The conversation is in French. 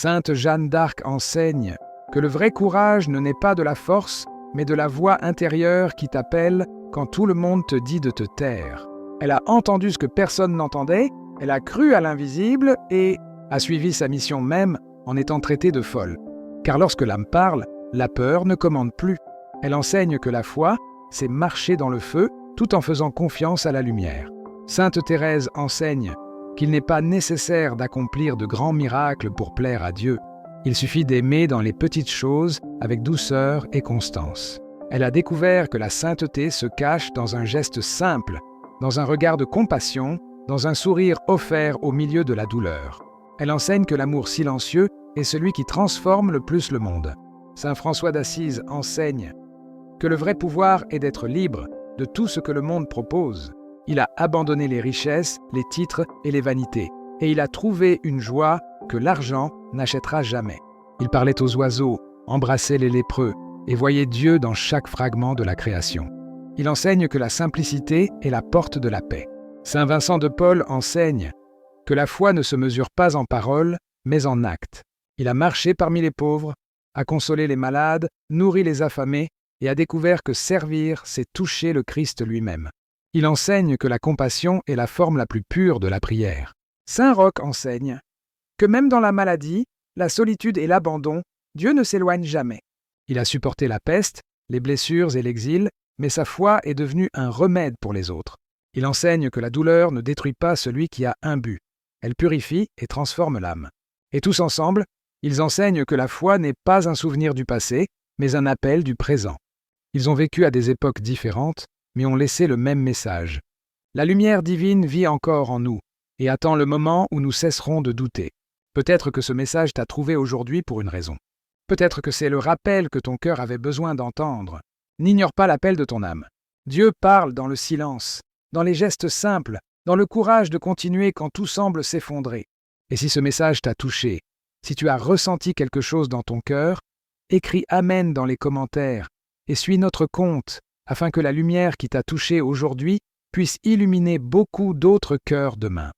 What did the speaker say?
Sainte Jeanne d'Arc enseigne que le vrai courage ne naît pas de la force, mais de la voix intérieure qui t'appelle quand tout le monde te dit de te taire. Elle a entendu ce que personne n'entendait, elle a cru à l'invisible et a suivi sa mission même en étant traitée de folle. Car lorsque l'âme parle, la peur ne commande plus. Elle enseigne que la foi, c'est marcher dans le feu tout en faisant confiance à la lumière. Sainte Thérèse enseigne qu'il n'est pas nécessaire d'accomplir de grands miracles pour plaire à Dieu. Il suffit d'aimer dans les petites choses avec douceur et constance. Elle a découvert que la sainteté se cache dans un geste simple, dans un regard de compassion, dans un sourire offert au milieu de la douleur. Elle enseigne que l'amour silencieux est celui qui transforme le plus le monde. Saint François d'Assise enseigne que le vrai pouvoir est d'être libre de tout ce que le monde propose. Il a abandonné les richesses, les titres et les vanités, et il a trouvé une joie que l'argent n'achètera jamais. Il parlait aux oiseaux, embrassait les lépreux et voyait Dieu dans chaque fragment de la création. Il enseigne que la simplicité est la porte de la paix. Saint Vincent de Paul enseigne que la foi ne se mesure pas en paroles, mais en actes. Il a marché parmi les pauvres, a consolé les malades, nourri les affamés et a découvert que servir, c'est toucher le Christ lui-même. Il enseigne que la compassion est la forme la plus pure de la prière. Saint Roch enseigne que même dans la maladie, la solitude et l'abandon, Dieu ne s'éloigne jamais. Il a supporté la peste, les blessures et l'exil, mais sa foi est devenue un remède pour les autres. Il enseigne que la douleur ne détruit pas celui qui a un but. Elle purifie et transforme l'âme. Et tous ensemble, ils enseignent que la foi n'est pas un souvenir du passé, mais un appel du présent. Ils ont vécu à des époques différentes, mais ont laissé le même message. La lumière divine vit encore en nous et attend le moment où nous cesserons de douter. Peut-être que ce message t'a trouvé aujourd'hui pour une raison. Peut-être que c'est le rappel que ton cœur avait besoin d'entendre. N'ignore pas l'appel de ton âme. Dieu parle dans le silence, dans les gestes simples, dans le courage de continuer quand tout semble s'effondrer. Et si ce message t'a touché, si tu as ressenti quelque chose dans ton cœur, écris Amen dans les commentaires et suis notre compte afin que la lumière qui t'a touché aujourd'hui puisse illuminer beaucoup d'autres cœurs demain.